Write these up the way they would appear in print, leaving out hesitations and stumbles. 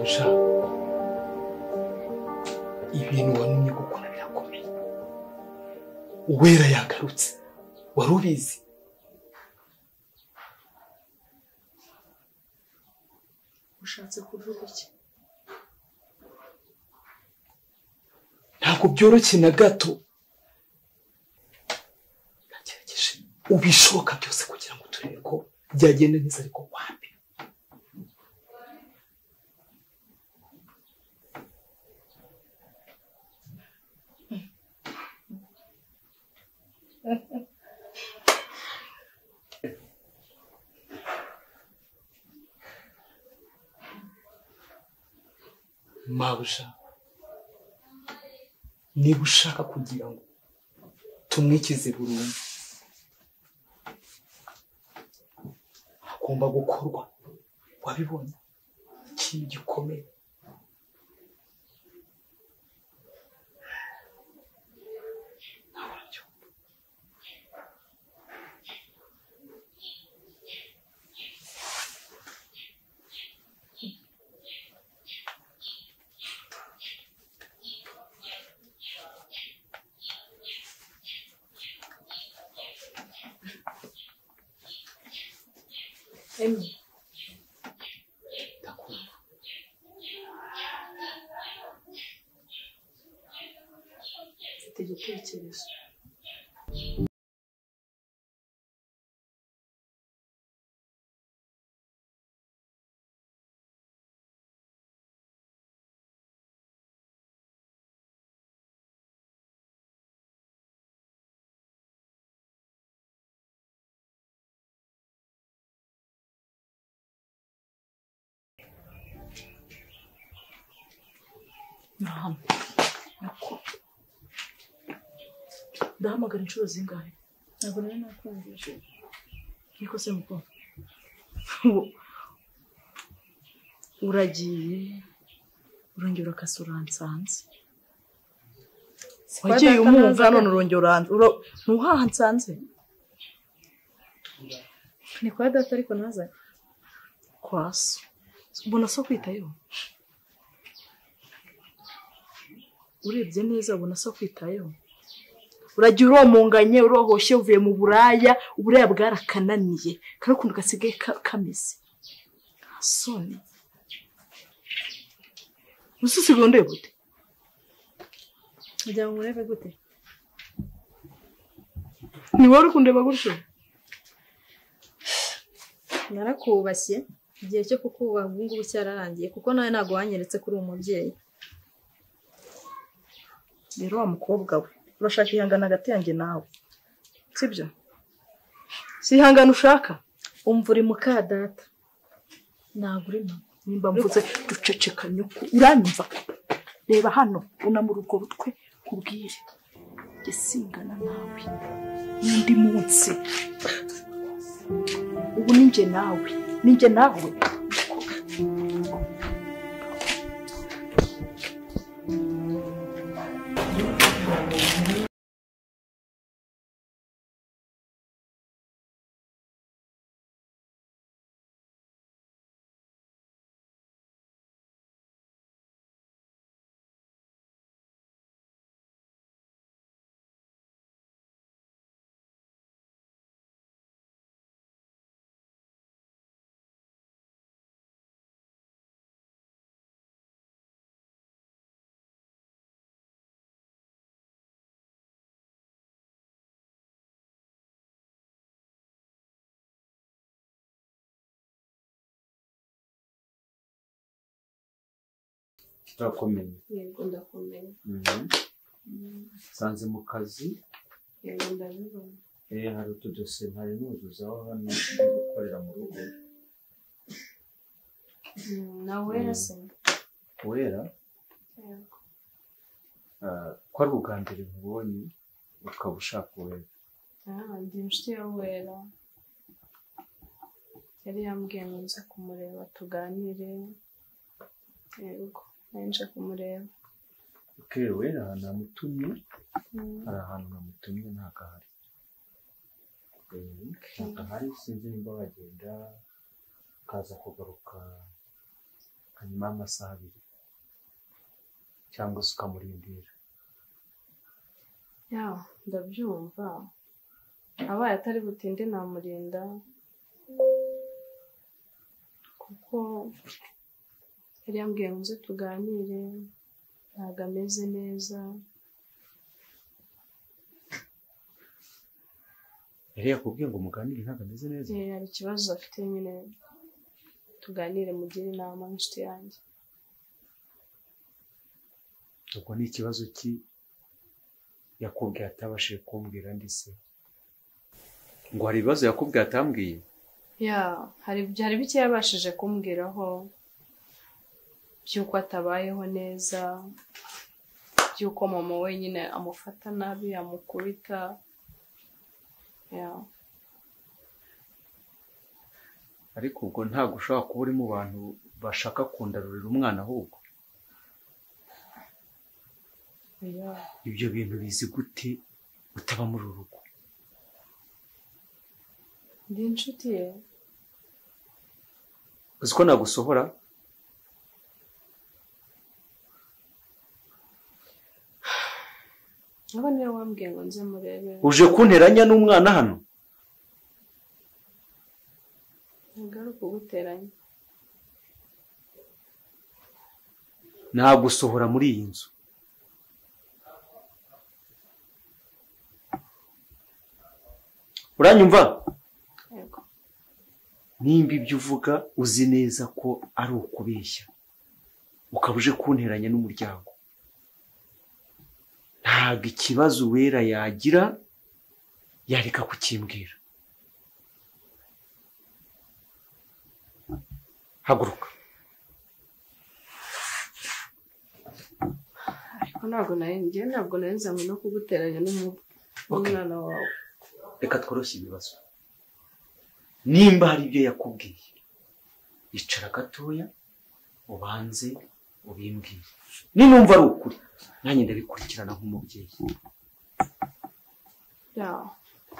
Mabusha, ibintu wanumye gukora birakomeye. Uwera yagarutse, wari ubizi? Ushatse kuvuga iki? Ntabwo byoroshye na gato. Nagerageje ubishoboka byose kugira ngo turebe ko byagenda neza, ariko wapi. Mabusha, niba ushaka kugira ngo tumwikize burundu, hagomba gukorwa, wabibonye, ikintu gikomeye. Emi, Ndakumva. mfite igitekerezo. Hano. Ndahamagara inshuro zingahe? Ntabwo nari nakumvishe. Niko se muko. Uragiye urongera ukasuransanze. Wagiye umumva none urongera ntuhahansanze. Ni kwa data ariko naza. Kwaso. Ubona so kwitayeho. Urebye neza ubona so kwitayeho. Uragiye uromonganye urohoshye uvuye mu buraya, uburaya bwarakananiye kandi kundu gasigaye kameze. Soni. Ususigo ndebe gute? Ujya mu urebe gute? Ni wari kundeba gutyo? Narakubashye igihe cyo kukubaha ngubu cyararangiye kuko nawe ntago wanyeretse kuri umubyeyi. Rero wa mukobwa we urashaka ihangana hagati yanjye nawe, sibyo? Si ihangana ushaka umva uri muka data, ntabwo urimo. Nimba mvuze duceceka nyuko uranyumva. Reba hano unamura urwo rutwe kubwire gisingana nawe n'undi munsi. Ubu ninjye nawe. Turakomeye. Yego ndakomeye. Sanze mu kazi. Yego ndabibona. Hari utudose ntari nuzuzaho hano gukorera mu rugo. Nawe se? Wera? Yego. Ko ari ubwa mbere nkubonye ukaba ushaka Wera. Ndi inshuti ya Wera. Yari yambwiye ngo nze kumureba tuganire. Yego. Nje kumureba. Wera namutumye. Hari ahantu namutumye ntakahari. Ntakahari sinzi nimba bagenda kaza kugaruka nyuma y'amasaha 2 cyangwa se ukamurindira. Ya ndabyumva abaye atari butinde namurinda kuko yari yambwiye ngo nze tuganire ntabwo ameze neza. Yari yakubwiye ngo muganire ntabwo ameze neza? Hari ikibazo afite nyine tuganire mugire inama n'inshuti yanjye. Ubwo ni ikibazo ki yakubwiye atabashije kumbwira ndise? Ngo hari ibibazo yakubwiye atambwiye? Ya hari bike yabashije kumbwiraho byuko atabayeho neza, byuko mama wenyine amufata nabi, amukubita. Ya ariko ubwo ntabwo ushobora kuba uri mu bantu bashaka kundarurira umwana ahubwo. Ibyo bintu bizi gute utaba muri urugo? Ndi inshuti ye. Uzi ko nagusohora? Aba niwe wambwiye ngo nze murebe. Uje kunteranya n'umwana hano? Nagaruka kuguteranya. Nagusohora muri iyi nzu. Uranyumva? Yego. Nimba ibyo uvuga uzi neza ko ari ukubeshya, ukaba uje kunteranya n'umuryango, ntabwo ikibazo Uwera yagira yareka kukimbwira. Haguruka. Ariko ntabwo nari no kuguteranya n'umwana wawe. Reka tworoshye ibibazo. Nimba hari ibyo yakubwiye, icara gatoya ubanze ubimbwire. Ninumva ari ukuri, nanjye ndabikurikirana nk'umubyeyi. Ya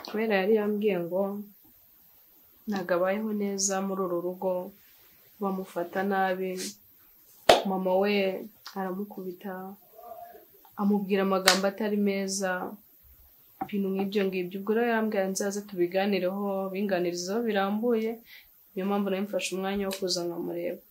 kubera yari yambwiye ngo ntabwo abayeho neza muri uru rugo, bamufata nabi, mama we aramukubita, amubwira amagambo atari meza, ibintu nk'ibyo ngibyo. Ubwo rero yambwiye nzaza tubiganireho, binganirizaho birambuye, niyo mpamvu nawe mfashe umwanya wo kuza nkamureba.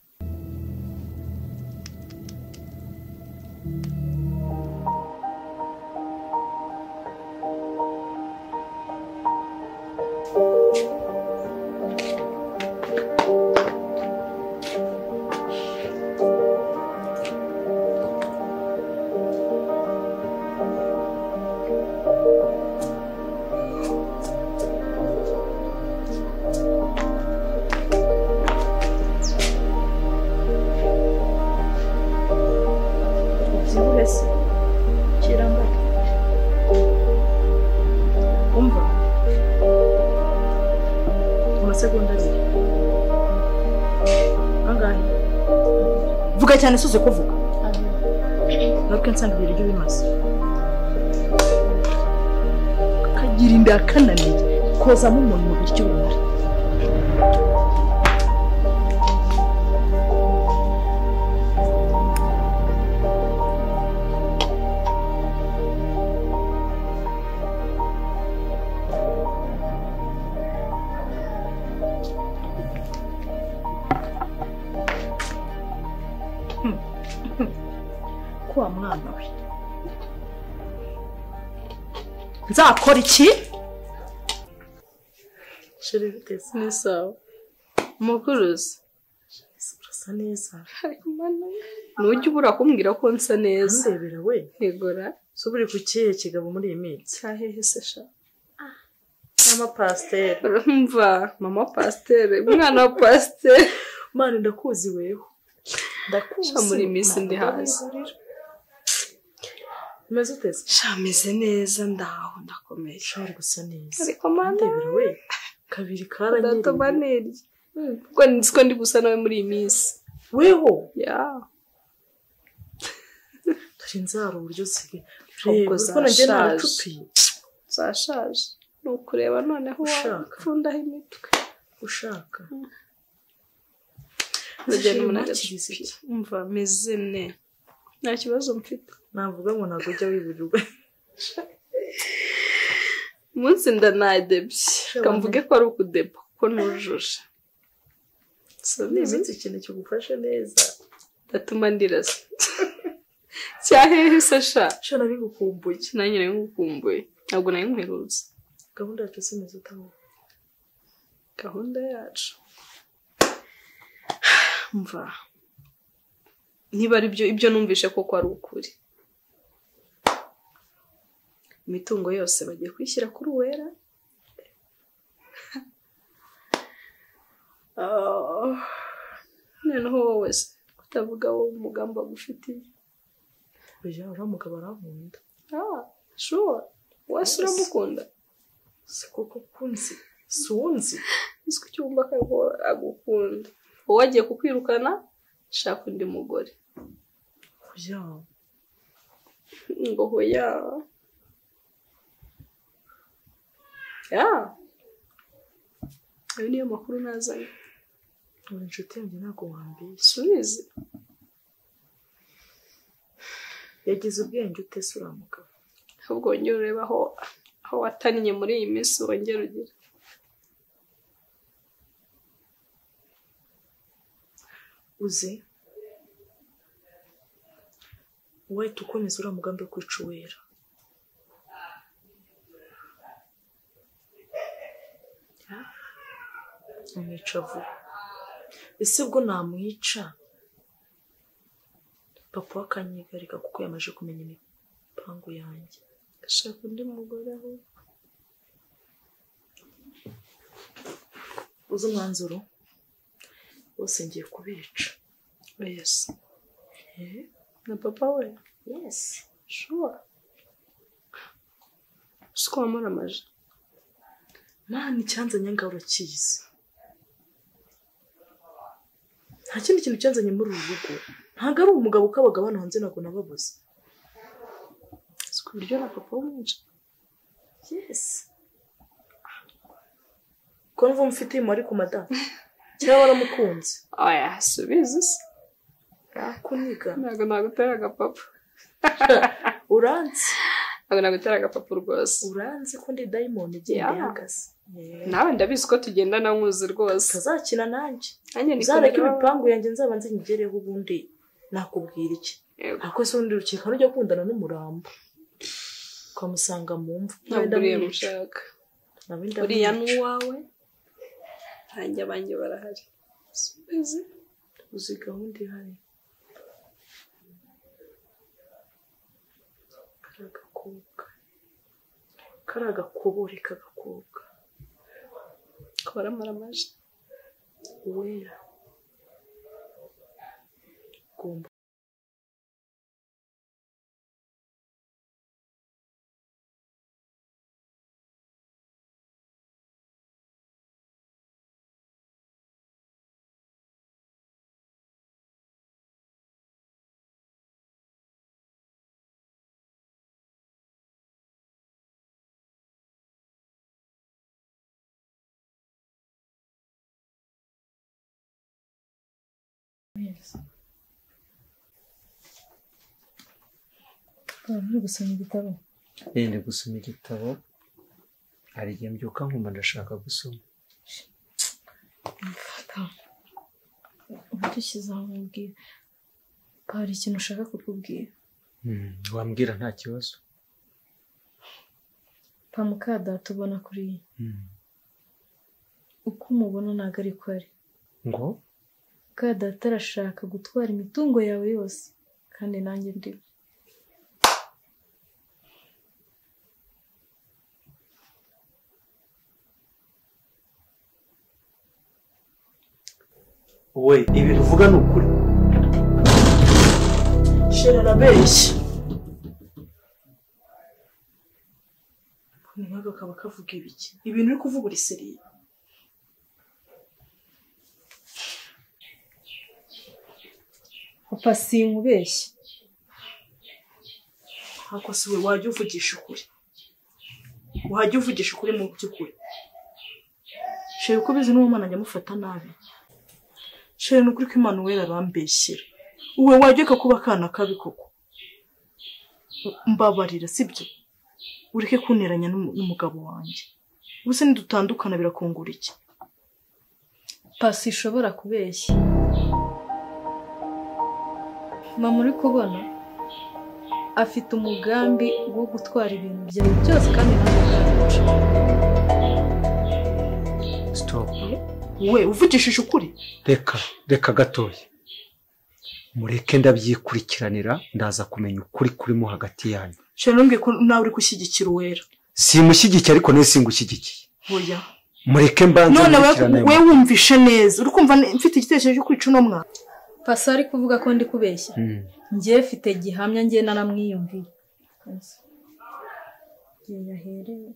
Vuga cyane suze kuvuga. Nabwo nsanga ibiryo bimaze. Kagira inda kananiye kozamo umuntu mu biryo bimuri. Kwa mwana we nzakora iki? Sheri bitese neza mukuruzi urasa neza. Ariko mana nujye ubura kumbwira ko nsa neza. Ndebera we Yegora suburi ku kihe kigabo muri iyi minsi? Cyahehe se sha? Mama pasteur. Urumva mama pasteur, umwana wa pasteur. Mani ndakuzi weho. Ndakuzi muri minsi ndi hasi. Meze uteze? Shameze neza ndaho ndakomeye. Shari gusa neza. Ariko mana ndebera we kabiri karanyiri. Ndatobaneri. Kuko ndiko ndi gusa nawe muri iyi minsi. Weho? Ya. Turinzara uburyo sige. Ubwo zashaje. Zashaje. Nukureba noneho wapfundaho imitwe. Ushaka. urugendo umuntu agaciza umva meze ne nta kibazo mfite navuga ngo ntabwo ujya wiburirwa umunsi ndanadebye kamvuge ko ari ukudeba ko nujuje iminsi ikintu kigufashe neza datuma ndirasa cyahehe se sha nari gukumbuye nanjye nari ngukumbuye ntabwo nari nkwerutse gahunda yacu simeze utaho gahunda yacu mva niba ari ibyo numvishe koko ari ukuri imitungo yose bagiye kwishyira kuri Uwera noneho wowe se kutavuga wowe umugambi wagufitiye oya uriya mugabo arankunda sure wese uramukunda si koko kunzi sunzi isi cyumba ko agukunda wowe agiye kukwirukana shaka undi mugore oya ngo hoya ayo niyo makuru nazanye uri inshuti yanjye ntabwo wambeshya subizi yagize ubwenge ute se uriya mugabo ahubwo wongere urebe aho wataniye muri iyi minsi wongere ugire uzi wahita ukomeza uriya mugambi wo kwica Uwera amwica vuba ese ubwo namwica papa akanyigarika kuko yamaze kumenya imipangu yanjye ashaka undi mugore aho uzi umwanzuro bose ngiye kubica yes na papa we yes sure siko wamuramaje mani icyanzanye ngaho urakizi nta kindi kintu cyanzanye muri uru rugo ntabwo ari umugabo ukabaga hano hanze ntabwo nababuze si ku buryo na papa w'umwica yes ko mva mufite imari ku madamu cyangwa waramukunze oya subizi se kuniga ntabwo nagutera agapapa uranzi ntabwo nagutera agapapa rwose uranzi ko ndi dayimoni igenda ihagaze nawe ndabizi ko tugendana nkuzi rwose utazakina nanjye nanjye uzareka ibipangu yanjye nzaba nzigereho ubundi nakubwira iki ariko se undi rukeka rujya kundana n'umurambo ukamusanga mu mva ntabwo uriya mushaka uriya n'uwawe nanjye abanjye barahari uzi gahunda ihari kari agakobore k'agakobwa kabara maramaje Uwera gomba uri gusoma igitabo ndi gusoma igitabo hari igihe mbyuka nkumva ndashaka gusoma udushyize aho mubwira hari ikintu ushaka kukubwira wambwira nta kibazo pa mukadata ubona kuriya uko umubona ntabwo ari ko ari ngo mukadata arashaka gutwara imitungo yawe yose kandi nanjye ndi we ibintu uvuga ni ukuri shera arabeshya ntabwo kaba kavuga ibiki ibintu uri kuvuga uri seriye papa sinkubeshye ariko si we wajya uvugisha ukuri wajya uvugisha ukuri mu by'ukuri shera uko ubizi n'uwo mwana ajya amufata nabi Sheri nukuri ko Emmanuel arambeshyira. Uwe wajyeka kuba kana kabi koko. Mbabarira sibyo. Ureke kunteranya n'umugabo wanjye. Ubuse nidutandukana birakungura iki? Pasi ishobora kubeshya. Mama uri kubona afite umugambi wo gutwara ibintu byawe byose kandi ntamugambi. Stop. We uvugishije ukuri? Reka gatoya. Mureke ndabyikurikiranira ndaza kumenya ukuri kurimo hagati yanyu. Sheri numbwiye ko nawe uri gushyigikira Uwera. Simushyigikiye ariko ne singushyigikiye. Oya. Mureke mbanze none we wumvishe neza. Uri kumva mfite igitekerezo cyo kwica no mwana. Pasi ari kuvuga ko ndi kubeshya. Ngiye mfite gihamya ngiye naramwiyumviye. Yahereye.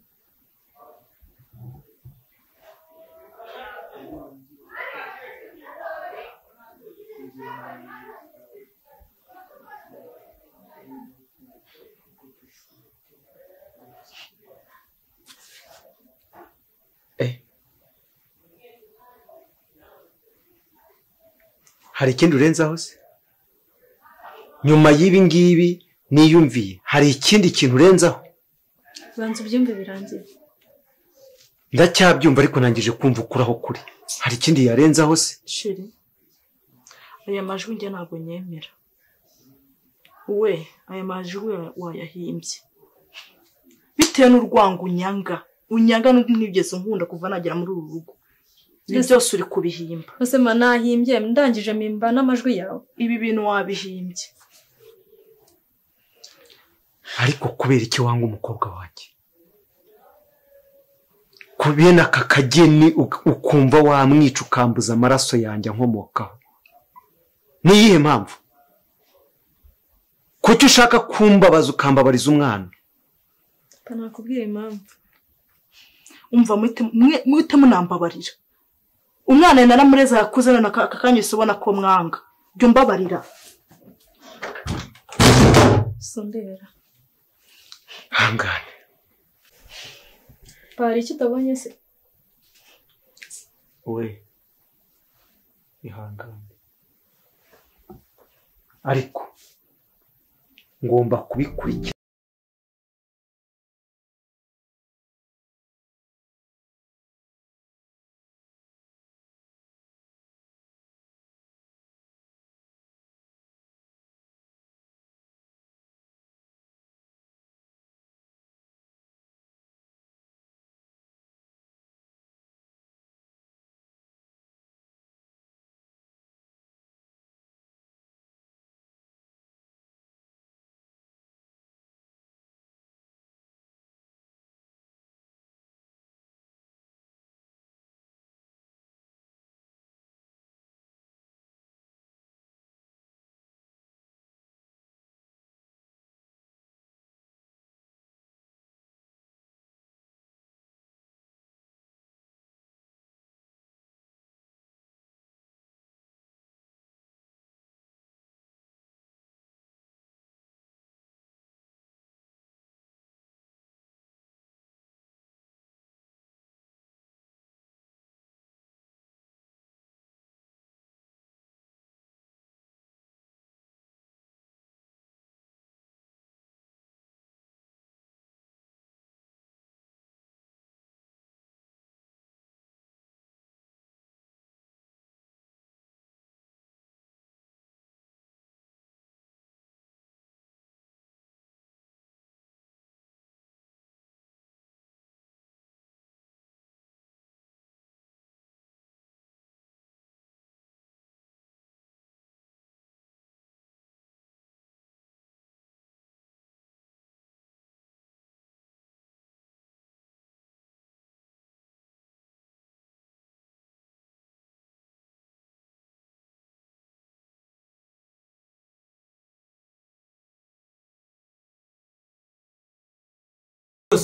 Hari ikindi urenzaho se? Nyuma y'ibi ngibi niyumviye hari ikindi kintu urenzaho? Banza ubyumve birangiye. Ndacyabyumva ariko nangije kumva ukuraho kuri. Hari ikindi yarenzaho se? Sheri. Aya majwi nge ntabwo nyemera. We aya majwi wayahimbye. Bitewe n'urwango unyanga n'ubwigeze nkunda kuva nagera muri uru rugo. Ibi byose uri kubihimba. Ese nahimbye ndangije mimba n'amajwi yawe. Ibi bintu wabihimbye. Ariko kubera iki wanga umukobwa wanjye? Kubena aka kageni ukumva wamwica ukambuza amaraso yanjye nkomokaho. Ni iyihe mpamvu? Kuki ushaka kumbabaza ukambabariza umwana? Nakubwiye impamvu. Umva mwite munambabarira. Umwana naramureza yakuze none akakanye ubona ko mwanga. Byo mbabarira. Sondera. Hangane. Pari icyo utabonye se? We. Ihangane. Ariko ngomba kubikurikira.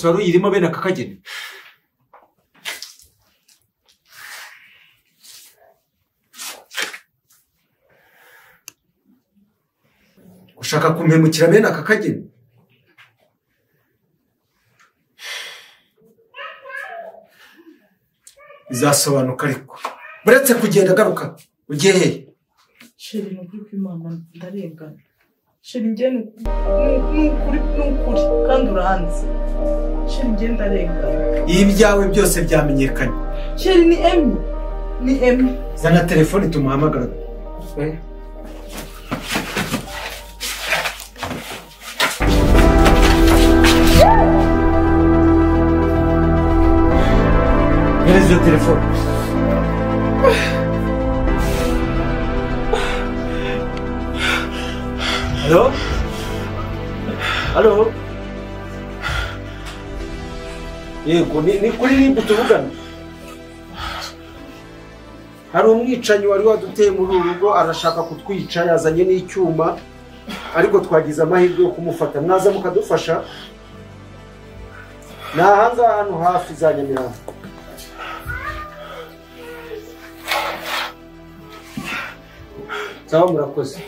Wari uyirimo bene aka kageni. Ushaka kumpemukira bene aka kageni? Bizasobanuka ariko. Buretse kugenda garuka. ugiye he? sheri ni ukuri kw'Imana ndarengana sheri njye ni ukuri kandi uranzi sheri njye ndarengana ibyawe byose byamenyekanye sheri ni Emi zana telefone tumuhamagara Where's your telephone? Hello? Hello? Yego, ni kuri nimba tuvugana. Hari umwicanyi wari waduteye muri uru rugo arashaka kutwica yazanye n'icyuma ariko twagize amahirwe yo kumufata mwaza mukadufasha. Nahanga hano hafi za Nyamirambo. Sawa murakoze.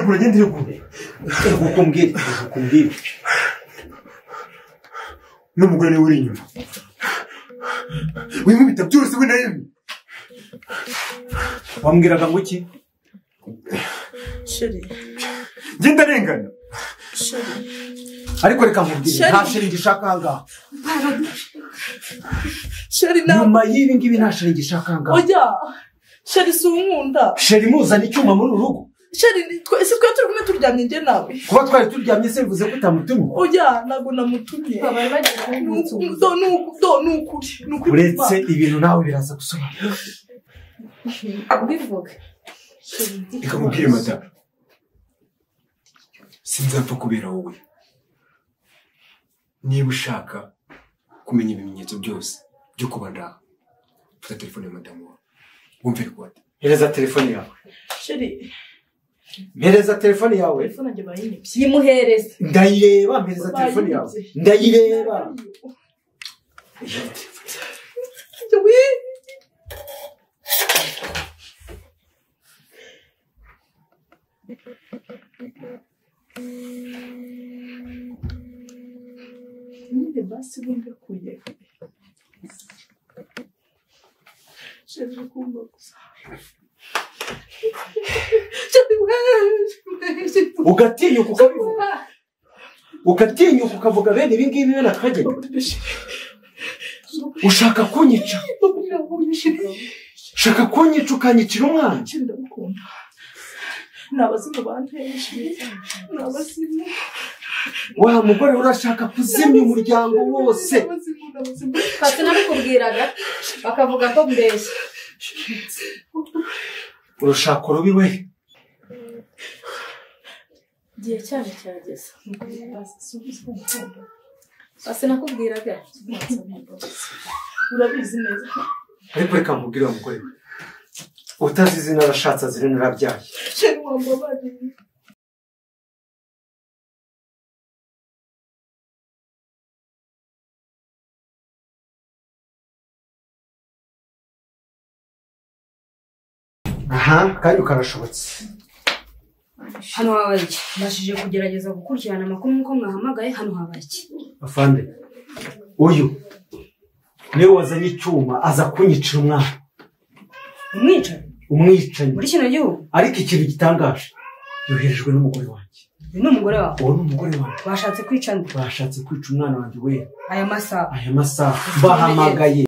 Kugendere kure. Ukumbwire. N'umugore uri inyuma. Wimubita byose we nayo. Wambwiraga ngo iki? sheri Genda rengana. sheri Ariko reka nkubwire nta sheri ngishaka hanga. sheri na Nyuma y'ibi ngibi nta sheri ngishaka hanga. oya sheri si unkunda Sheri muzana icyuma muri urugo. sheri ese twe turi kumwe turyamye njye nawe Kuba twari turyamye se bivuze ko utamutumye. oya ntabwo namutumye bari bagiye kumbutsa nukuri Uretse ibintu nawe biraza gusobanura. bivuga Reka mubwire madamu sinzapfa kubera wowe niba ushaka kumenya ibimenyetso byose byo kuba ndaha fata telefone ya madamu wawe wumve record. Hereza telefone yawe. sheri Mpereza telefone yawe. telefone yanjye bayinibye yimuhereza Ndayireba mpereza telefone yawe. Ndayireba. nyine basi bumve kuye sheri kumva gusa Ugatinyuka ukavuga bene ibi ngibi bene akagenda. Ushaka kunyica. Shaka kunyica ukanyicira umwana. ndamukunda nabazimu banteje nabazimu Wa mugore urashaka kuzimya umuryango wose. kasi nabikubwiraga bakavuga ko mbeshya Urushako rubi we. igihe cyane cyageze kasi nakubwiraga urabizi neza Ariko reka mubwire wa mugore we. Utazi izina arashatse azire narabyaye. sheri wambabariye Aha, kandi karashobotse. hano habaye iki mbashije kugerageza gukurikirana amakuru nk'uko mwahamagaye hano habaye iki Afande. Uyu niwe wazanye icyuma aza kunyicira umwana. Umwicanyi. muri kino gihugu Ariko ikintu gitangaje yoherejwe n'umugore wanjye. uyu ni umugore wawe Uwo ni umugore wanjye. bashatse kwica nde Bashatse kwica umwana wanjye we. aya masaha Aya masaha bahamagaye